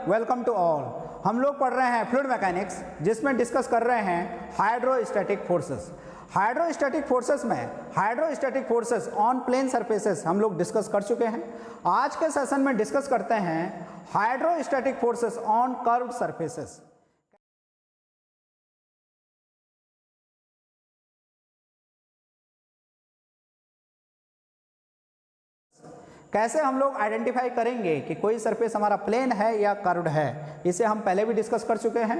Welcome to all. हम लोग पढ़ रहे हैं फ्लूइड मैकेनिक्स, जिसमें डिस्कस कर रहे हैं hydrostatic forces. Hydrostatic forces on plane surfaces हम लोग डिस्कस कर चुके हैं। आज के सेशन में डिस्कस करते हैं hydrostatic forces on curved surfaces. कैसे हम लोग आइडेंटिफाई करेंगे कि कोई सरफेस हमारा प्लेन है या कर्व्ड है, इसे हम पहले भी डिस्कस कर चुके हैं।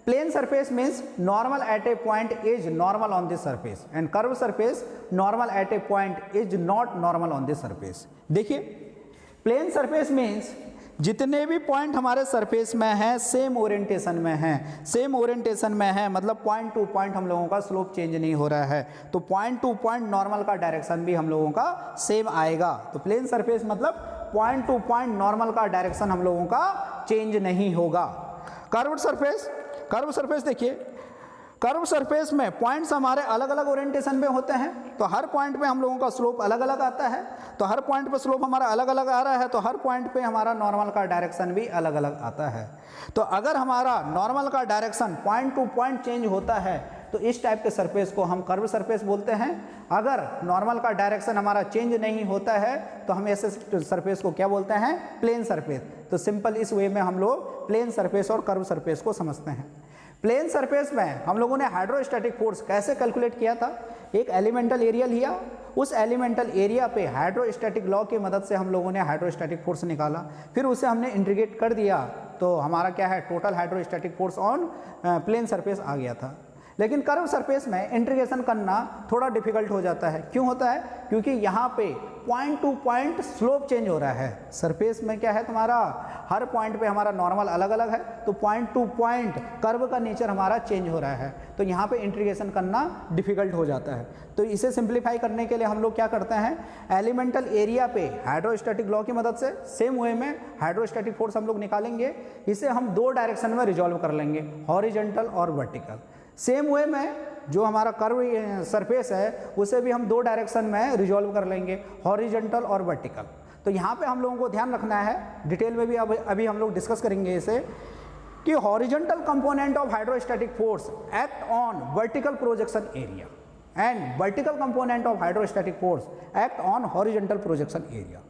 Plane surface means normal at a point is normal on this surface and curve surface normal at a point is not normal on this surface. देखिए, प्लेन सरफेस मीन्स जितने भी पॉइंट हमारे सरफेस में हैं same orientation में हैं। Same orientation में है मतलब पॉइंट टू पॉइंट हम लोगों का स्लोप चेंज नहीं हो रहा है, तो पॉइंट टू पॉइंट नॉर्मल का डायरेक्शन भी हम लोगों का सेम आएगा। तो प्लेन सरफेस मतलब पॉइंट टू पॉइंट नॉर्मल का डायरेक्शन हम लोगों का चेंज नहीं होगा। कर्व सरफेस देखिए, कर्व सरफेस में पॉइंट्स हमारे अलग अलग ओरिएंटेशन में होते हैं, तो हर पॉइंट पे हम लोगों का स्लोप अलग अलग आता है। तो हर पॉइंट पे स्लोप हमारा अलग अलग आ रहा है, तो हर पॉइंट पे हमारा नॉर्मल का डायरेक्शन भी अलग अलग आता है। तो अगर हमारा नॉर्मल का direction point two point change होता है तो इस टाइप के सरफेस को हम कर्व सरफेस बोलते हैं। अगर नॉर्मल का डायरेक्शन हमारा चेंज नहीं होता है तो हम ऐसे सरफेस को क्या बोलते हैं? Plane surface. तो सिंपल इस वे में हम लोग प्लेन सरफेस और कर्व सरफेस को समझते हैं। प्लेन सरफेस में हम लोगों ने हाइड्रोस्टैटिक फोर्स कैसे कैलकुलेट किया था? एक एलिमेंटल एरिया लिया, उस एलिमेंटल एरिया पे हाइड्रोस्टैटिक लॉ की मदद से हम लोगों ने हाइड्रोस्टैटिक फोर्स निकाला, फिर उसे हमने इंटीग्रेट कर दिया, तो हमारा क्या है? Total hydrostatic force on plane surface आ गया था। लेकिन कर्व सरफेस में इंटीग्रेशन करना थोड़ा डिफिकल्ट हो जाता है। क्यों होता है? क्योंकि यहाँ पे point two point slope change हो रहा है। सरफेस में क्या है तुम्हारा? हर पॉइंट पे हमारा नॉर्मल अलग अलग है, तो पॉइंट टू पॉइंट कर्व का नेचर हमारा चेंज हो रहा है, तो यहाँ पे इंटीग्रेशन करना डिफिकल्ट हो जाता है। तो इसे सिंप्लीफाई करने के लिए हम लोग क्या करते हैं? एलिमेंटल एरिया पे हाइड्रोस्टैटिक लॉ की मदद से सेम वे में हाइड्रोस्टैटिक फोर्स हम लोग निकालेंगे। इसे हम दो डायरेक्शन में रिजॉल्व कर लेंगे, हॉरिजॉन्टल और वर्टिकल। सेम वे में जो हमारा कर्व सरफेस है उसे भी हम दो डायरेक्शन में रिजॉल्व कर लेंगे, हॉरिजॉन्टल और वर्टिकल। तो यहाँ पे हम लोगों को ध्यान रखना है, डिटेल में भी अभी हम लोग डिस्कस करेंगे इसे, कि horizontal component of hydrostatic force act on vertical projection area and vertical component of hydrostatic force act on horizontal projection area.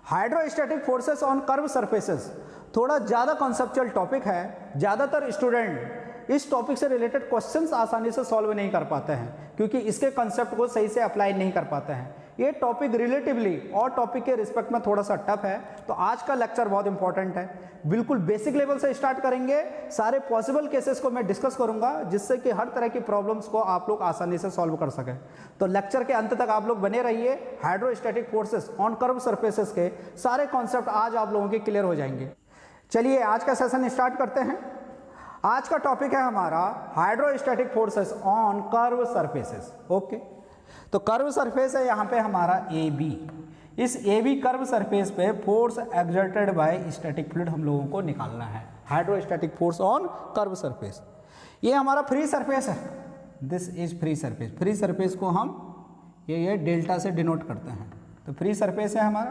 Hydrostatic forces on curve surfaces थोड़ा ज़्यादा कॉन्सेप्चुअल टॉपिक है। ज़्यादातर स्टूडेंट इस टॉपिक से related questions आसानी से solve नहीं कर पाते हैं, क्योंकि इसके कंसेप्ट को सही से अप्लाई नहीं कर पाते हैं। ये टॉपिक रिलेटिवली और टॉपिक के रिस्पेक्ट में थोड़ा सा टफ है, तो आज का लेक्चर बहुत इंपॉर्टेंट है। बिल्कुल बेसिक लेवल से स्टार्ट करेंगे, सारे पॉसिबल केसेस को मैं डिस्कस करूंगा, जिससे कि हर तरह की प्रॉब्लम्स को आप लोग आसानी से सॉल्व कर सकें। तो लेक्चर के अंत तक आप लोग बने रहिए। Hydrostatic forces on curve surfaces के सारे कॉन्सेप्ट आज आप लोगों के क्लियर हो जाएंगे। चलिए आज का सेशन स्टार्ट करते हैं। आज का टॉपिक है हमारा hydrostatic forces on curve surfaces. Okay, तो कर्व सरफेस है यहाँ पे हमारा ए बी। इस ए बी कर्व सरफेस पे force exerted by static fluid हम लोगों को निकालना है। Hydrostatic force on curve surface, ये हमारा फ्री सरफेस है। This is free surface. Free surface को हम ये डेल्टा से डिनोट करते हैं, तो फ्री सरफेस है हमारा।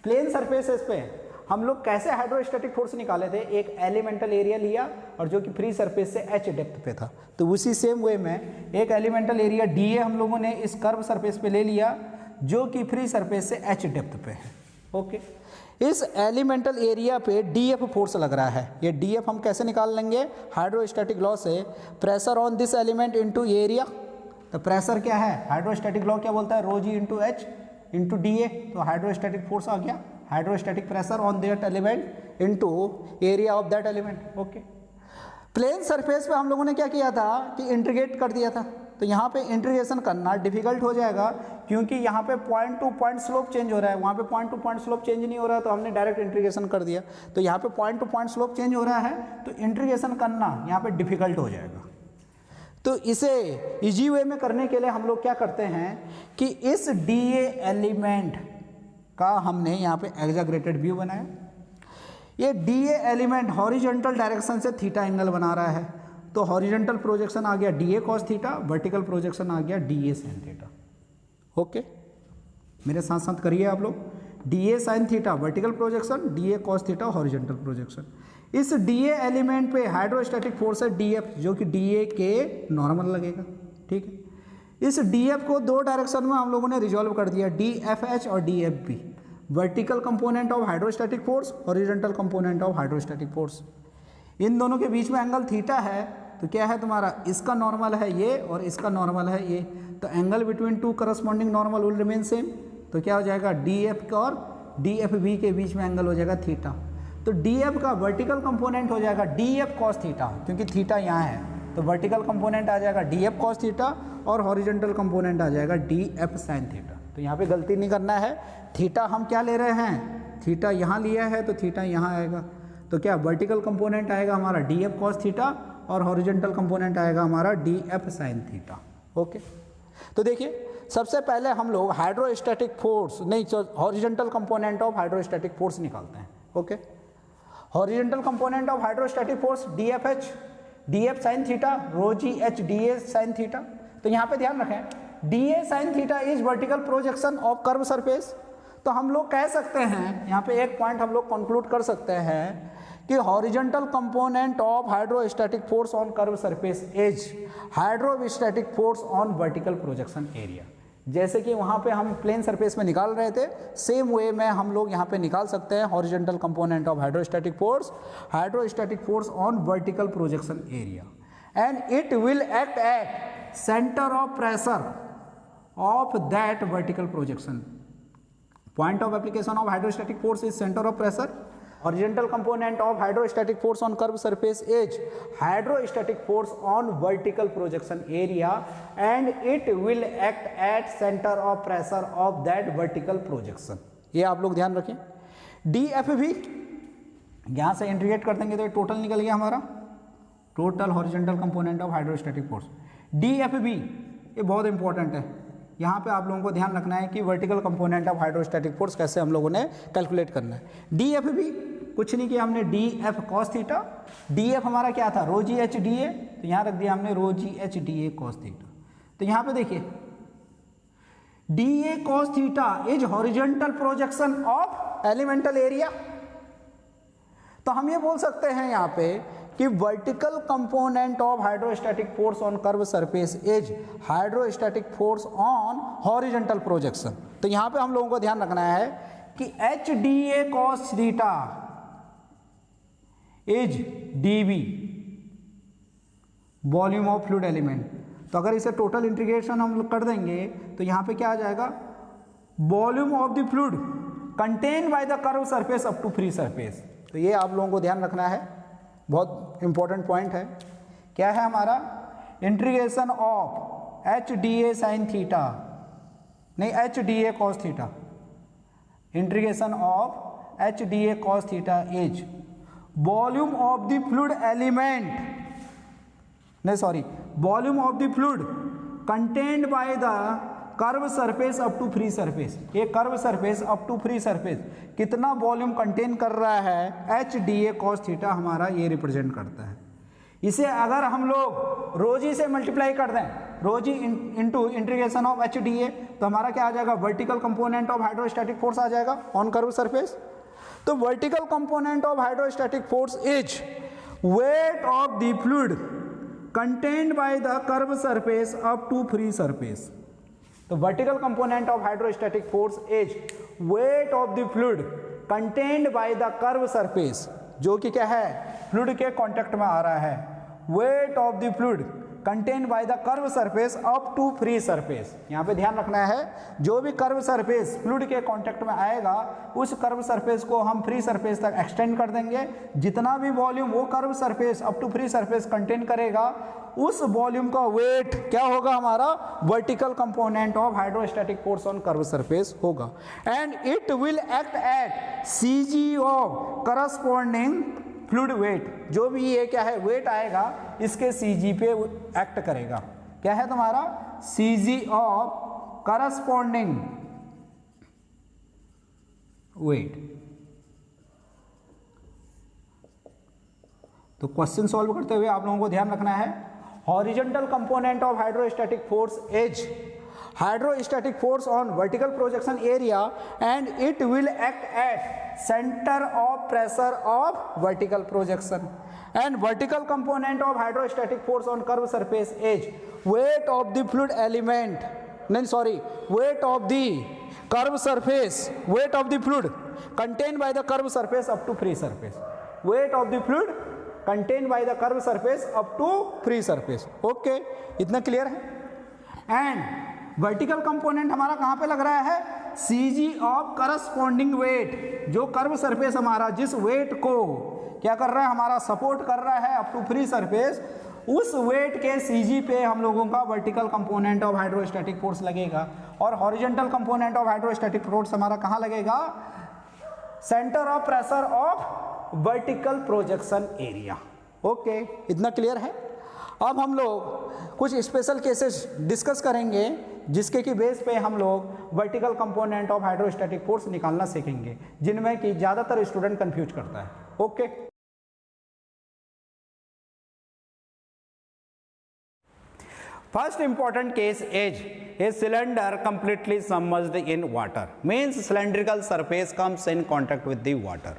प्लेन सरफेसेस पे हम लोग कैसे हाइड्रोस्टैटिक फोर्स निकाले थे? एक एलिमेंटल एरिया लिया और जो कि फ्री सरफेस से h डेप्थ पे था, तो उसी सेम वे में एक एलिमेंटल एरिया dA हम लोगों ने इस कर्व सरफेस पे ले लिया, जो कि फ्री सरफेस से h डेप्थ पे है। ओके, इस एलिमेंटल एरिया पे dF फोर्स लग रहा है। ये dF हम कैसे निकाल लेंगे? हाइड्रोस्टैटिक लॉ से, pressure on this element into area. तो प्रेशर क्या है? हाइड्रोस्टैटिक लॉ क्या बोलता है? Rho g into h into dA। तो हाइड्रोस्टैटिक फोर्स आ गया, hydrostatic pressure on that element into area of that element. Okay, plane surface पे हम लोगों ने क्या किया था कि इंटीग्रेट कर दिया था, तो यहाँ पे इंटीग्रेशन करना डिफिकल्ट हो जाएगा, क्योंकि यहाँ पे point two point slope change हो रहा है, वहाँ पे point two point slope change नहीं हो रहा है, तो हमने डायरेक्ट इंटीग्रेशन कर दिया। तो यहाँ पे point two point slope change हो रहा है, तो इंटीग्रेशन करना यहाँ पे डिफिकल्ट हो जाएगा। तो इसे इजी वे में करने के लिए हम लोग क्या करते हैं कि इस DA एलिमेंट का हमने यहाँ पे एक्जाग्रेटेड व्यू बनाया। ये DA एलिमेंट हॉरिजॉन्टल डायरेक्शन से थीटा एंगल बना रहा है, तो हॉरिजॉन्टल प्रोजेक्शन आ गया DA cos theta, vertical projection आ गया DA sin थीटा। ओके, मेरे साथ साथ करिए आप लोग। DA sin theta vertical projection, DA cos theta horizontal projection. इस DA एलिमेंट पे हाइड्रोस्टैटिक फोर्स है DF, जो कि DA के नॉर्मल लगेगा, ठीक है। इस DF को दो डायरेक्शन में हम लोगों ने रिजॉल्व कर दिया, DFH और DFB, vertical component of hydrostatic force, horizontal component of hydrostatic force. इन दोनों के बीच में एंगल थीटा है, तो क्या है तुम्हारा, इसका नॉर्मल है ये और इसका नॉर्मल है ये, तो angle between two corresponding normal will remain same. तो क्या हो जाएगा, DF का और DFB के बीच में एंगल हो जाएगा थीटा। तो DF का वर्टिकल कंपोनेंट हो जाएगा DF cos थीटा, क्योंकि थीटा यहाँ है, तो वर्टिकल कंपोनेंट आ जाएगा DF cos थीटा और हॉरिजॉन्टल कंपोनेंट आ जाएगा DF sin थीटा। तो यहाँ पे गलती नहीं करना है, थीटा हम क्या ले रहे हैं, थीटा यहाँ लिया है तो थीटा यहाँ आएगा। तो क्या वर्टिकल कंपोनेंट आएगा हमारा DF cos थीटा और हॉरिजॉन्टल कंपोनेंट आएगा हमारा DF sin थीटा। ओके, तो देखिए सबसे पहले हम लोग हाइड्रोस्टैटिक फोर्स नहीं, horizontal component of hydrostatic force निकालते हैं। Okay, horizontal component of hydrostatic force DFH, DF sin theta, rho g h DA sin theta. तो यहाँ पे ध्यान रखें, DA sin theta is vertical projection of curve surface. तो हम लोग कह सकते हैं, यहाँ पे एक पॉइंट हम लोग कंक्लूड कर सकते हैं कि horizontal component of hydrostatic force on curve surface is hydrostatic force on vertical projection area. जैसे कि वहाँ पे हम प्लेन सरफेस में निकाल रहे थे, सेम वे में हम लोग यहाँ पे निकाल सकते हैं horizontal component of hydrostatic force on vertical projection area and it will act at centre of pressure of that vertical projection. Point of application of hydrostatic force is centre of pressure. Horizontal component of hydrostatic force on curved surface is hydrostatic force on vertical projection area and it will act at center of pressure of that vertical projection। ये आप लोग ध्यान रखें। DFB यहाँ से integrate कर देंगे तो ये टोटल निकल गया हमारा, total horizontal component of hydrostatic force. DFB ये बहुत इंपॉर्टेंट है, यहाँ पे आप लोगों को ध्यान रखना है कि vertical component of hydrostatic force कैसे हम लोगों ने कैलकुलेट करना है। DFB कुछ नहीं किया हमने, DF cos थीटा, DF हमारा क्या था, रो जी एच DA, तो यहाँ रख दिया हमने rho g h DA cos theta. तो यहाँ पे देखिए DA cos theta is horizontal projection of elemental area. तो हम ये बोल सकते हैं यहाँ पे कि vertical component of hydrostatic force on curve surface is hydrostatic force on horizontal projection. तो यहाँ पे हम लोगों को ध्यान रखना है कि HDA cos theta is DB volume of fluid element. तो अगर इसे टोटल इंटीग्रेशन हम लोग कर देंगे तो यहाँ पे क्या आ जाएगा, volume of the fluid contain by the curve surface up to free surface. तो ये आप लोगों को ध्यान रखना है, बहुत इंपॉर्टेंट पॉइंट है। क्या है हमारा, integration of HDA sin theta, नहीं HDA cos theta, integration of HDA cos theta is volume of the fluid element, नहीं sorry, volume of the fluid contained by the curve surface up to free surface. ये curve surface up to free surface कितना volume contain कर रहा है, HDA cos theta हमारा ये represent करता है। इसे अगर हम लोग रोजी से मल्टीप्लाई कर दें, रोजी इंटू इंटीग्रेशन ऑफ HDA, तो हमारा क्या आ जाएगा, vertical component of hydrostatic force आ जाएगा ऑन कर्व सरफेस। तो vertical component of hydrostatic force is weight of the fluid contained by the curve surface up to free surface. तो vertical component of hydrostatic force is weight of the fluid contained by the curve surface, जो कि क्या है, fluid के contact में आ रहा है। Weight of the fluid contained by the curve surface up to free surface. यहाँ पे ध्यान रखना है, जो भी कर्व सरफेस फ्लूइड के कांटेक्ट में आएगा उस कर्व सरफेस को हम फ्री सरफेस तक एक्सटेंड कर देंगे। जितना भी वॉल्यूम वो curve surface up to free surface contain करेगा, उस वॉल्यूम का वेट क्या होगा हमारा, vertical component of hydrostatic force on curve surface होगा। And it will act at CG of corresponding fluid weight, जो भी ये क्या है वेट आएगा इसके CG पे एक्ट करेगा। क्या है तुम्हारा, CG ऑफ करस्पॉन्डिंग वेट। तो क्वेश्चन सॉल्व करते हुए आप लोगों को ध्यान रखना है, horizontal component of hydrostatic force is hydrostatic force on vertical projection area and it will act at center of pressure of vertical projection. And vertical component of hydrostatic force on curved surface is weight of the fluid element, weight of the curved surface, weight of the fluid contained by the curved surface up to free surface, weight of the fluid contained by the curved surface up to free surface. Okay, इतना clear है. And vertical component हमारा कहाँ पे लग रहा है? CG of corresponding wait, जो curve surface हमारा जिस वेट को क्या कर रहा है, हमारा सपोर्ट कर रहा है अप टू फ्री सरफेस, उस वेट के CG पे हम लोगों का vertical component of hydrostatic force लगेगा. और horizontal component of hydrostatic force हमारा कहाँ लगेगा? Centre of pressure of vertical projection area. Okay, इतना क्लियर है. अब हम लोग कुछ स्पेशल केसेस डिस्कस करेंगे जिसके की बेस पे हम लोग vertical component of hydrostatic force निकालना सीखेंगे, जिनमें कि ज़्यादातर स्टूडेंट कंफ्यूज करता है. Okay, first important case is a cylinder completely submerged in water, means cylindrical surface comes in contact with the water.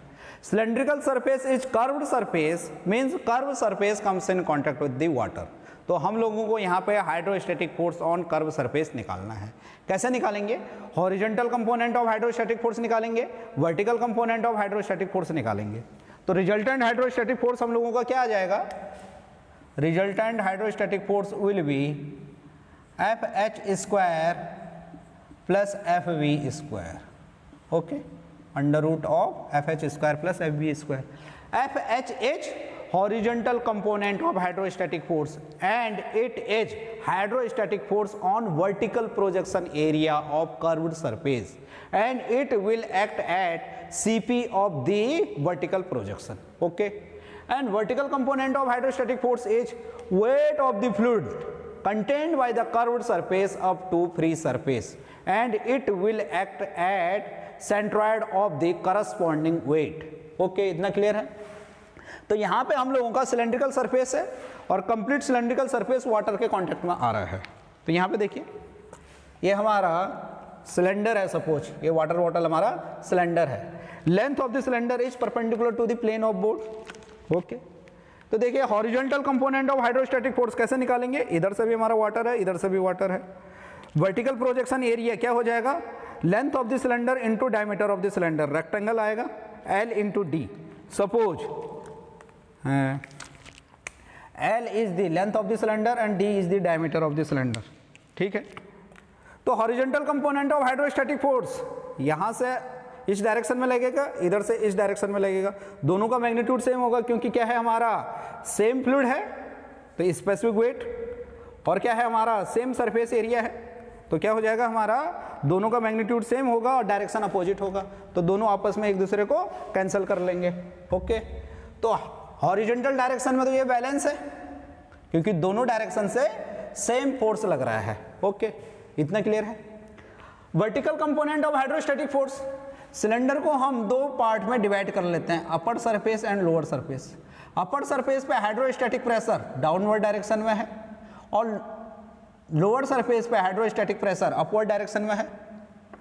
Cylindrical surface is curved surface, means curved surface comes in contact with the water. तो हम लोगों को यहाँ पे hydrostatic force on curve surface निकालना है. कैसे निकालेंगे? Horizontal component of hydrostatic force निकालेंगे, vertical component of hydrostatic force निकालेंगे. तो रिजल्टेंट हाइड्रोस्टैटिक फोर्स हम लोगों का क्या आ जाएगा? Resultant hydrostatic force will be FH square plus FV square. Okay, under root of FH square plus FV square. FH is horizontal component of hydrostatic force and it is hydrostatic force on vertical projection area of curved surface and it will act at CP of the vertical projection. Okay, and vertical component of hydrostatic force is weight of the fluid contained by the curved surface up to free surface and it will act at centroid of the corresponding weight. Okay, इतना clear है. तो यहाँ पे हम लोगों का cylindrical surface है और कंप्लीट सिलेंड्रिकल सरफेस वाटर के कांटेक्ट में आ रहा है. तो यहाँ पे देखिए, ये हमारा सिलेंडर है, सपोज ये वाटर बॉटल हमारा सिलेंडर है. Length of the cylinder is perpendicular to the plane of board. Okay, तो देखिए horizontal component of hydrostatic force कैसे निकालेंगे? इधर से भी हमारा वाटर है, इधर से भी वाटर है. वर्टिकल प्रोजेक्शन एरिया क्या हो जाएगा? Length of the cylinder into diameter of the cylinder, rectangle आएगा L into D. Suppose L is the length of the cylinder and D is the diameter of the cylinder. ठीक है, तो horizontal component of hydrostatic force यहाँ से इस direction में लगेगा, इधर से इस डायरेक्शन में लगेगा. दोनों का मैग्नीट्यूड सेम होगा क्योंकि क्या है, हमारा सेम फ्लूइड है तो स्पेसिफिक वेट, और क्या है, हमारा सेम सरफेस एरिया है. तो क्या हो जाएगा, हमारा दोनों का मैग्नीट्यूड सेम होगा और डायरेक्शन अपोजिट होगा, तो दोनों आपस में एक दूसरे को कैंसिल कर लेंगे. ओके, तो हॉरिजॉन्टल डायरेक्शन में तो ये बैलेंस है क्योंकि दोनों डायरेक्शन से सेम फोर्स लग रहा है. ओके, इतना क्लियर है. Vertical component of hydrostatic force, cylinder को हम दो पार्ट में डिवाइड कर लेते हैं, upper surface and lower surface. Upper surface पे हाइड्रोस्टैटिक प्रेशर डाउनवर्ड डायरेक्शन में है और लोअर सरफेस पे हाइड्रोस्टैटिक प्रेशर अपवर्ड डायरेक्शन में है.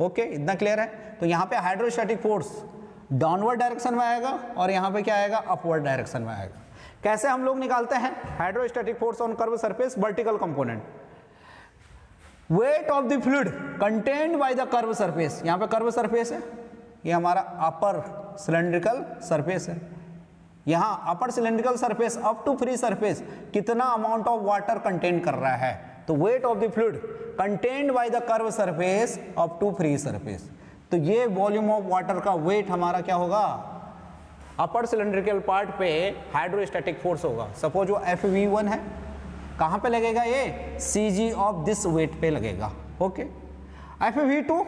ओके, इतना क्लियर है. तो यहाँ पे हाइड्रोस्टैटिक फोर्स डाउनवर्ड डायरेक्शन में आएगा और यहाँ पे क्या आएगा, अपवर्ड डायरेक्शन में आएगा. कैसे हम लोग निकालते हैं hydrostatic force on curve surface? Vertical component, wait of the fluid contained by the curve surface. यहाँ पे कर्व सरफेस है, ये हमारा अपर सिलेंड्रिकल सरफेस है. यहाँ upper cylindrical surface up to free surface कितना अमाउंट ऑफ वाटर कंटेन कर रहा है? तो weight of the fluid contained by the curve surface up to free surface. तो ये वॉल्यूम ऑफ वाटर का वेट हमारा क्या होगा, अपर सिलेंड्रिकल पार्ट पे हाइड्रोस्टैटिक फोर्स होगा. सपोज वो FV1 है, कहाँ पे लगेगा ये? CG ऑफ दिस वेट पे लगेगा. ओके, FV2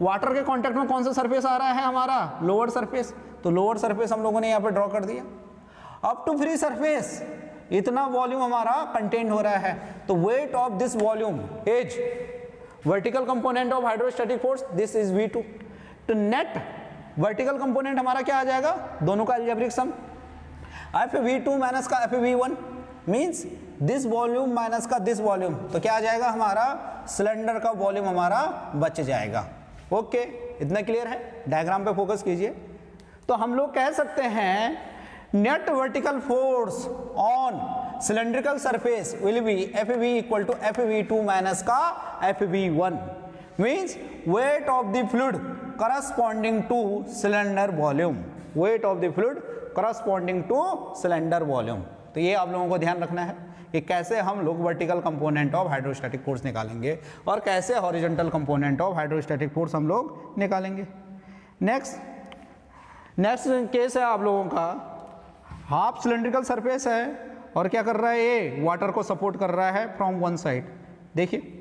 वाटर के कांटेक्ट में कौन सा सरफेस आ रहा है हमारा? Lower surface. तो लोअर सरफेस हम लोगों ने यहाँ पे ड्रॉ कर दिया. अप टू फ्री सरफेस इतना वॉल्यूम हमारा कंटेन हो रहा है, तो weight of this volume is vertical component of hydrostatic force, this is V2. तो नेट वर्टिकल कंपोनेंट हमारा क्या आ जाएगा? दोनों का अलजेब्रिक सम FV2 माइनस का FV1 means this volume minus का दिस वॉल्यूम, तो क्या आ जाएगा हमारा सिलेंडर का वॉल्यूम हमारा बच जाएगा। ओके, इतना क्लियर है? डायग्राम पे फोकस कीजिए। तो हम लोग कह सकते हैं net vertical force on cylindrical surface will be FV equal to FV2 minus का FV1 means weight of the fluid corresponding to cylinder volume, weight of the fluid corresponding to cylinder volume. तो ये आप लोगों को ध्यान रखना है कि कैसे हम लोग vertical component of hydrostatic force निकालेंगे और कैसे horizontal component of hydrostatic force हम लोग निकालेंगे। नेक्स्ट केस है आप लोगों का, हाफ सिलेंड्रिकल सरफेस है और क्या कर रहा है, ये वाटर को सपोर्ट कर रहा है फ्रॉम वन साइड। देखिए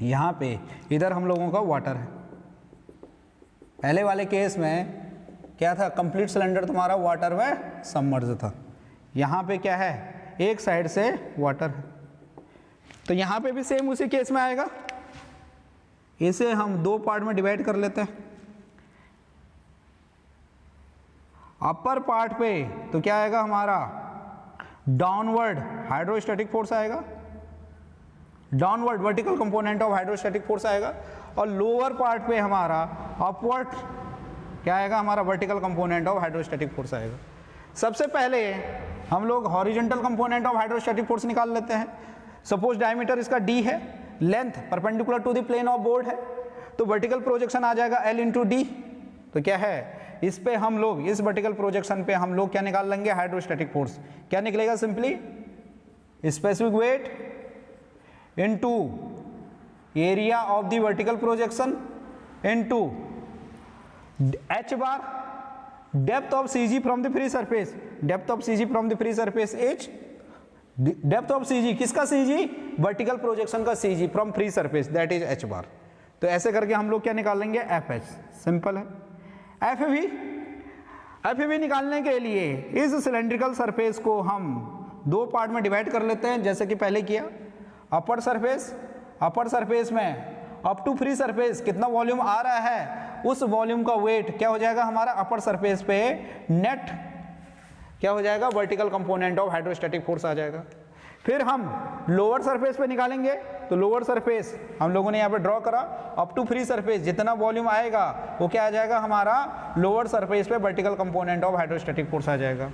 यहाँ पे इधर हम लोगों का वाटर है। पहले वाले केस में क्या था, कंप्लीट सिलेंडर तुम्हारा वाटर में सबमर्ज था। यहाँ पे क्या है, एक साइड से वाटर है। तो यहाँ पे भी सेम उसी केस में आएगा। इसे हम दो पार्ट में डिवाइड कर लेते हैं। अपर पार्ट पे तो क्या आएगा हमारा, डाउनवर्ड हाइड्रोस्टैटिक फोर्स आएगा, downward vertical component of hydrostatic force आएगा। और लोअर पार्ट पे हमारा अपवर्ड क्या आएगा, हमारा vertical component of hydrostatic force आएगा। सबसे पहले हम लोग horizontal component of hydrostatic force निकाल लेते हैं। सपोज डायमीटर इसका d है, length perpendicular to the plane of board है, तो वर्टिकल प्रोजेक्शन आ जाएगा L इंटू डी। तो क्या है, इस पे हम लोग, इस वर्टिकल प्रोजेक्शन पे हम लोग क्या निकाल लेंगे, हाइड्रोस्टैटिक फोर्स। क्या निकलेगा, simply specific weight into area of the vertical projection into h bar, depth of CG from the free surface, depth of CG from the free surface h, depth of CG किसका CG, vertical projection का CG from free surface, that is h बार। तो ऐसे करके हम लोग क्या निकालेंगे, FH। Simple है। FV निकालने के लिए इस सिलेंड्रिकल सरफेस को हम दो पार्ट में डिवाइड कर लेते हैं, जैसे कि पहले किया। अपर सरफेस में अप टू फ्री सरफेस कितना वॉल्यूम आ रहा है, उस वॉल्यूम का वेट क्या हो जाएगा हमारा अपर सरफेस पे, नेट क्या हो जाएगा, vertical component of hydrostatic force आ जाएगा। फिर हम लोअर सरफेस पे निकालेंगे, तो लोअर सरफेस हम लोगों ने यहाँ पे ड्रॉ करा, अप टू फ्री सरफेस जितना वॉल्यूम आएगा वो क्या आ जाएगा हमारा, लोअर सरफेस पे vertical component of hydrostatic force आ जाएगा।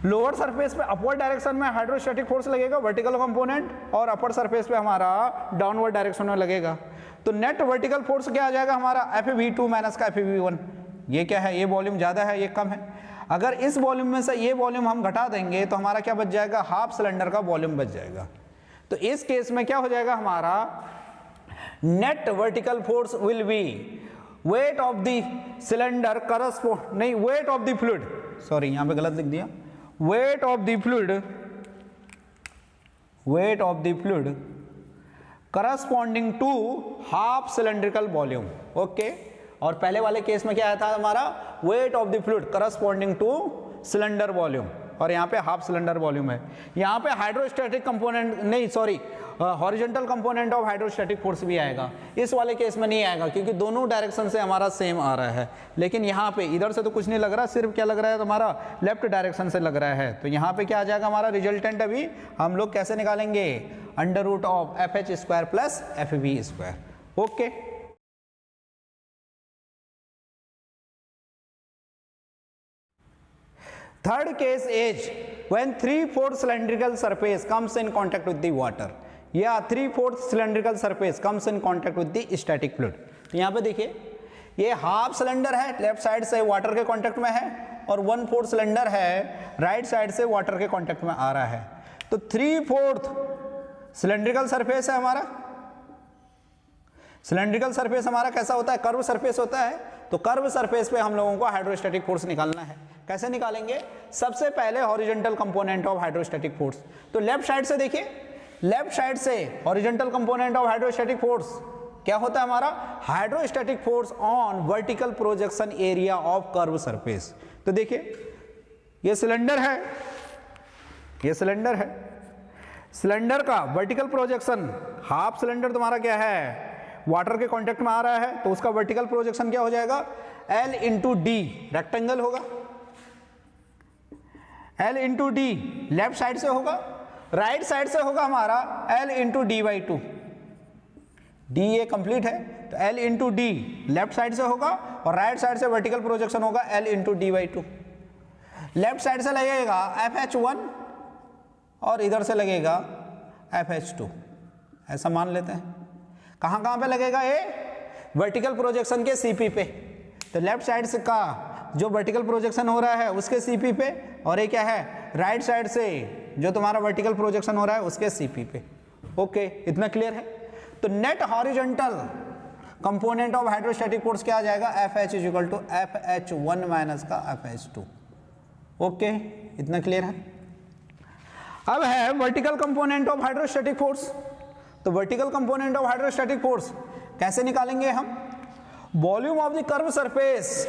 लोअर सरफेस पे अपवर्ड डायरेक्शन में हाइड्रोस्टैटिक फोर्स लगेगा वर्टिकल कंपोनेंट, और अपर सरफेस पे हमारा डाउनवर्ड डायरेक्शन में लगेगा। तो नेट वर्टिकल फोर्स क्या आ जाएगा हमारा, FV2 माइनस का FV1। ये क्या है, ये वॉल्यूम ज़्यादा है, ये कम है। अगर इस वॉल्यूम में से ये वॉल्यूम हम घटा देंगे तो हमारा क्या बच जाएगा, हाफ सिलेंडर का वॉल्यूम बच जाएगा। तो इस केस में क्या हो जाएगा हमारा, net vertical force will be weight of the cylinder correspond, नहीं, weight of the fluid, sorry यहाँ पे गलत लिख दिया, weight of the fluid corresponding to half cylindrical volume. Okay, और पहले वाले केस में क्या आया था हमारा, weight of the fluid corresponding to cylinder volume, और यहाँ पे हाफ सिलेंडर वॉल्यूम है। यहाँ पे हाइड्रोस्टैटिक कंपोनेंट नहीं, sorry, horizontal component of hydrostatic force भी आएगा। इस वाले केस में नहीं आएगा क्योंकि दोनों डायरेक्शन से हमारा सेम आ रहा है। लेकिन यहाँ पे इधर से तो कुछ नहीं लग रहा, सिर्फ क्या लग रहा है हमारा, लेफ्ट डायरेक्शन से लग रहा है। तो यहाँ पे क्या आ जाएगा हमारा रिजल्टेंट, अभी हम लोग कैसे निकालेंगे, under root of FH square plus FV square. Okay, third case is when 3/4 cylindrical surface comes in contact with the water, या 3/4 cylindrical surface comes in contact with the static fluid। तो यहाँ पे देखिए, ये हाफ सिलेंडर है, left side से water के contact में है, और 1/4 सिलेंडर है, राइट साइड से वाटर के कांटेक्ट में आ रहा है। तो 3/4 सिलेंड्रिकल सरफेस है हमारा। सिलेंड्रिकल सरफेस हमारा कैसा होता है, कर्व सरफेस होता है। तो कर्व सरफेस पे हम लोगों को हाइड्रोस्टैटिक फोर्स निकालना है। कैसे निकालेंगे, सबसे पहले horizontal component of hydrostatic force. तो लेफ्ट साइड से देखिए, लेफ्ट साइड से horizontal component of hydrostatic force क्या होता है हमारा, hydrostatic force on vertical projection area of curve surface. तो देखिए ये सिलेंडर है, ये सिलेंडर है, सिलेंडर का वर्टिकल प्रोजेक्शन, हाफ सिलेंडर तुम्हारा क्या है, वाटर के कांटेक्ट में आ रहा है, तो उसका वर्टिकल प्रोजेक्शन क्या हो जाएगा, L इंटू डी, रेक्टेंगल होगा, L into D left side से होगा, राइट साइड से होगा हमारा L into D by two, D ये कंप्लीट है तो L into D left side से होगा और राइट साइड से वर्टिकल प्रोजेक्शन होगा L into D by two. Left side से लगेगा FH1 और इधर से लगेगा FH2, ऐसा मान लेते हैं। कहाँ कहाँ पे लगेगा ये? वर्टिकल प्रोजेक्शन के CP पे, तो लेफ्ट साइड से का जो वर्टिकल प्रोजेक्शन हो रहा है उसके CP पे, और ये क्या है राइट साइड से जो तुम्हारा वर्टिकल प्रोजेक्शन हो रहा है उसके CP पे। ओके, इतना क्लियर है? तो net horizontal component of hydrostatic force क्या आ जाएगा? FH equal to FH1 minus का FH2। ओके, इतना क्लियर है? अब है vertical component of hydrostatic force. तो vertical component of hydrostatic force कैसे निकालेंगे हम? Volume of the curve surface,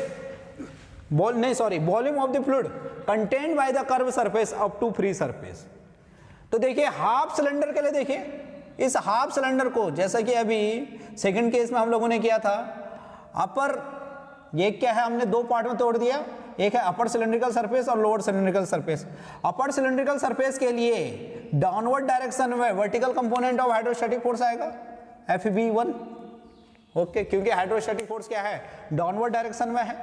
volume of the fluid contained by the curve surface up to free surface. तो देखिए हाफ सिलेंडर के लिए देखिए, इस हाफ सिलेंडर को जैसा कि अभी सेकंड केस में हम लोगों ने किया था, अपर ये क्या है हमने दो पार्ट में तोड़ दिया, एक है अपर सिलेंड्रिकल सरफेस और लोअर सिलेंड्रिकल सरफेस। अपर सिलेंड्रिकल सरफेस के लिए डाउनवर्ड डायरेक्शन में vertical component of hydrostatic force आएगा FB1। ओके, क्योंकि हाइड्रोस्टैटिक फोर्स क्या है? डाउनवर्ड डायरेक्शन में है।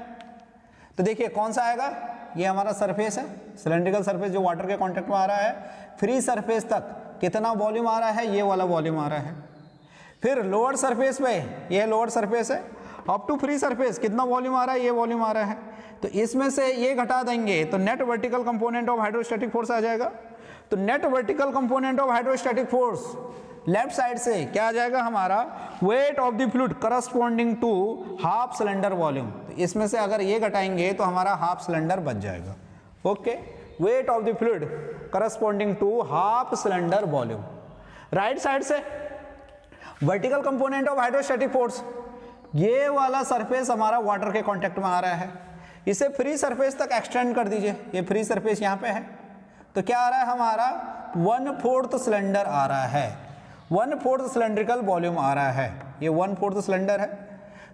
तो देखिए कौन सा आएगा? ये हमारा सरफेस है, सिलेंड्रिकल सरफेस जो वाटर के कांटेक्ट में आ रहा है। फ्री सरफेस तक कितना वॉल्यूम आ रहा है? ये वाला वॉल्यूम आ रहा है। फिर लोअर सरफेस पे, ये लोअर सरफेस है, अप टू फ्री सरफेस कितना वॉल्यूम आ रहा है? ये वॉल्यूम आ रहा है। तो इसमें से ये घटा देंगे तो net vertical component of hydrostatic force आ जाएगा। तो net vertical component of hydrostatic force left side से क्या आ जाएगा हमारा? Weight of the fluid corresponding to half cylinder volume. तो इसमें से अगर ये घटाएंगे तो हमारा हाफ सिलेंडर बच जाएगा। Okay, weight of the fluid corresponding to half cylinder volume. Right side से vertical component of hydrostatic force, ये वाला सरफेस हमारा वाटर के कांटेक्ट में आ रहा है, इसे फ्री सरफेस तक एक्सटेंड कर दीजिए। ये फ्री सरफेस यहाँ पे है, तो क्या आ रहा है हमारा? 1/4 सिलेंडर आ रहा है, 1/4 सिलेंड्रिकल वॉल्यूम आ रहा है। ये 1/4 सिलेंडर है।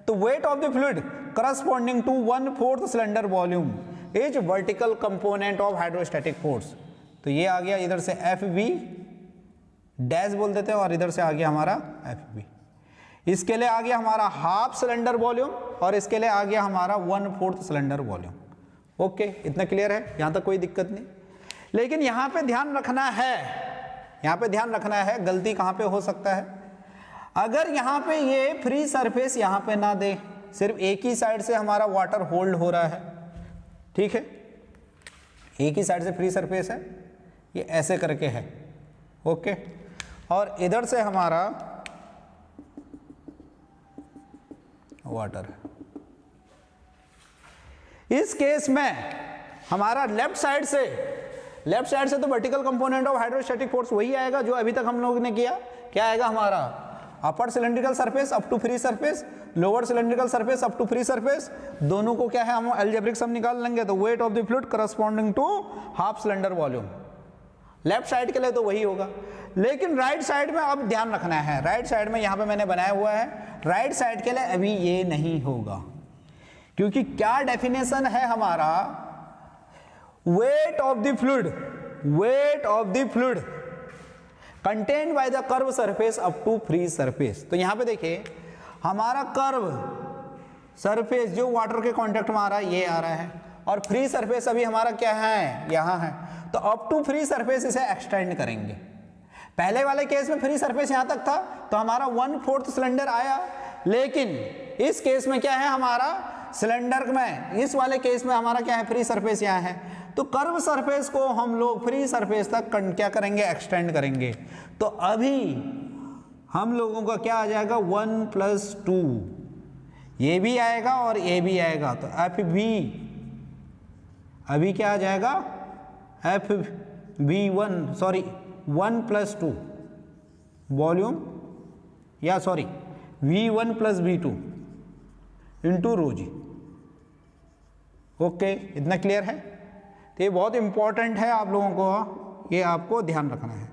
तो weight of the fluid corresponding to 1/4 cylinder volume is vertical component of hydrostatic force. तो ये आ गया इधर से FB डैश बोल देते हैं और इधर से आ गया हमारा FB। इसके लिए आ गया हमारा हाफ सिलेंडर वॉल्यूम और इसके लिए आ गया हमारा 1/4 सिलेंडर वॉल्यूम। ओके, इतना क्लियर है? यहां तक कोई दिक्कत नहीं। लेकिन यहां पे ध्यान रखना है, यहां पे ध्यान रखना है, गलती कहां पे हो सकता है? अगर यहां पे ये फ्री सरफेस यहां पे ना दे, सिर्फ एक ही साइड से हमारा वाटर होल्ड हो रहा है, ठीक है, एक ही साइड से फ्री सरफेस है, ये ऐसे करके है। ओके, और इधर से हमारा वाटर है। इस केस में हमारा लेफ्ट साइड से तो vertical component of hydrostatic force वही आएगा जो अभी तक हम लोगों ने किया। क्या आएगा हमारा? Upper cylindrical surface up to free surface, lower cylindrical surface up to free surface, दोनों को क्या है हम अलजेब्रिक सम निकाल लेंगे। तो weight of the fluid corresponding to half cylinder volume, left side के लिए तो वही होगा। लेकिन राइट साइड में अब ध्यान रखना है, राइट साइड में यहां पे मैंने बनाया हुआ है, राइट साइड के लिए अभी ये नहीं होगा, क्योंकि क्या डेफिनेशन है हमारा? Weight of the fluid contained by the curve surface up to free surface. तो यहां पे देखिए हमारा कर्व सरफेस जो वाटर के कांटेक्ट में आ रहा है ये आ रहा है, और फ्री सरफेस अभी हमारा क्या है? यहां है। तो अप टू फ्री सरफेस इसे एक्सटेंड करेंगे। पहले वाले केस में फ्री सरफेस यहां तक था तो हमारा 1/4 सिलेंडर आया, लेकिन इस केस में क्या है हमारा? सिलेंडर में इस वाले केस में हमारा क्या है? फ्री सरफेस यहाँ है। तो कर्व सरफेस को हम लोग फ्री सरफेस तक क्या करेंगे? एक्सटेंड करेंगे। तो अभी हम लोगों का क्या आ जाएगा? 1+2, ये भी आएगा और ये भी आएगा। तो FB अभी क्या आ जाएगा? FB1 सॉरी 1+2 वॉल्यूम, या sorry V1 + V2 into ρg। Okay, इतना क्लियर है? तो ये बहुत इंपॉर्टेंट है आप लोगों को, ये आपको ध्यान रखना है।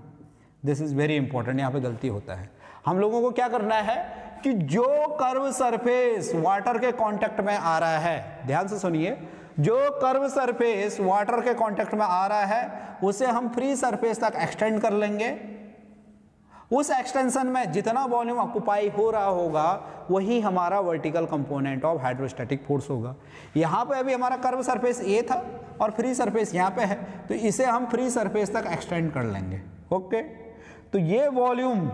दिस इज वेरी इंपॉर्टेंट, यहाँ पे गलती होता है। हम लोगों को क्या करना है कि जो कर्व सरफेस वाटर के कांटेक्ट में आ रहा है, ध्यान से सुनिए, जो कर्व सरफेस वाटर के कांटेक्ट में आ रहा है उसे हम फ्री सरफेस तक एक्सटेंड कर लेंगे। उस एक्सटेंशन में जितना वॉल्यूम ऑक्युपाई हो रहा होगा वही हमारा vertical component of hydrostatic force होगा। यहाँ पे अभी हमारा कर्व सरफेस ए था और फ्री सरफेस यहाँ पे है, तो इसे हम फ्री सरफेस तक एक्सटेंड कर लेंगे। ओके, तो ये वॉल्यूम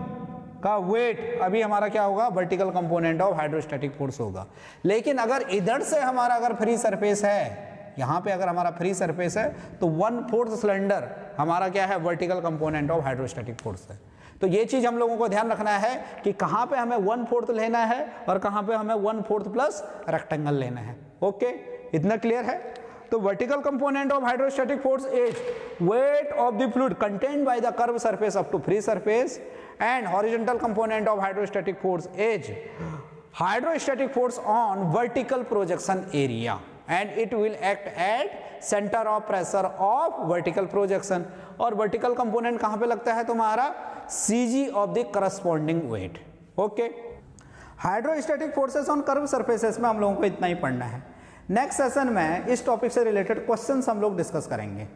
का वेट अभी हमारा क्या होगा, vertical component of hydrostatic force होगा। लेकिन अगर इधर से हमारा अगर फ्री सरफेस है, यहाँ पे अगर हमारा फ्री सरफेस है तो 1/4 सिलेंडर हमारा क्या है, vertical component of hydrostatic force है। तो ये चीज हम लोगों को ध्यान रखना है कि कहाँ पे हमें 1/4 लेना है और कहाँ पे हमें 1/4 प्लस रेक्टेंगल लेना है। ओके, इतना क्लियर है। तो vertical component of hydrostatic force is weight of the fluid contained by the curve surface up to free surface, and horizontal component of hydrostatic force is hydrostatic force on vertical projection area and it will act at centre of pressure of vertical projection. और vertical component कहाँ पे लगता है तुम्हारा, CG of the corresponding weight. Okay, hydrostatic forces on curve surfaces में हम लोगों को इतना ही पढ़ना है। नेक्स्ट सेशन में इस टॉपिक से रिलेटेड क्वेश्चंस हम लोग डिस्कस करेंगे।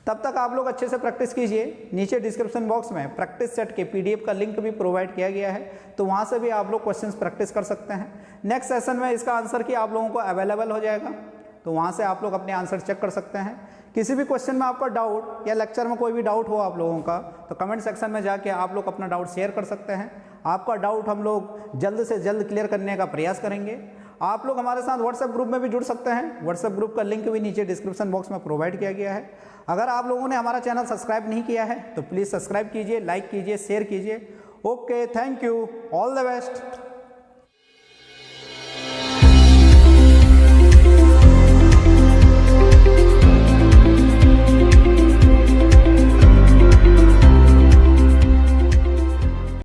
तब तक आप लोग अच्छे से प्रैक्टिस कीजिए। नीचे डिस्क्रिप्शन बॉक्स में प्रैक्टिस सेट के PDF का लिंक भी प्रोवाइड किया गया है, तो वहाँ से भी आप लोग क्वेश्चंस प्रैक्टिस कर सकते हैं। नेक्स्ट सेशन में इसका आंसर की आप लोगों को अवेलेबल हो जाएगा, तो वहाँ से आप लोग अपने आंसर चेक कर सकते हैं। किसी भी क्वेश्चन में आपका डाउट या लेक्चर में कोई भी डाउट हो आप लोगों का, तो कमेंट सेक्शन में जाके आप लोग अपना डाउट शेयर कर सकते हैं। आपका डाउट हम लोग जल्द से जल्द क्लियर करने का प्रयास करेंगे। आप लोग हमारे साथ व्हाट्सएप ग्रुप में भी जुड़ सकते हैं। व्हाट्सएप ग्रुप का लिंक भी नीचे डिस्क्रिप्शन बॉक्स में प्रोवाइड किया गया है। अगर आप लोगों ने हमारा चैनल सब्सक्राइब नहीं किया है तो प्लीज़ सब्सक्राइब कीजिए, लाइक कीजिए, शेयर कीजिए। Okay, thank you, all the best.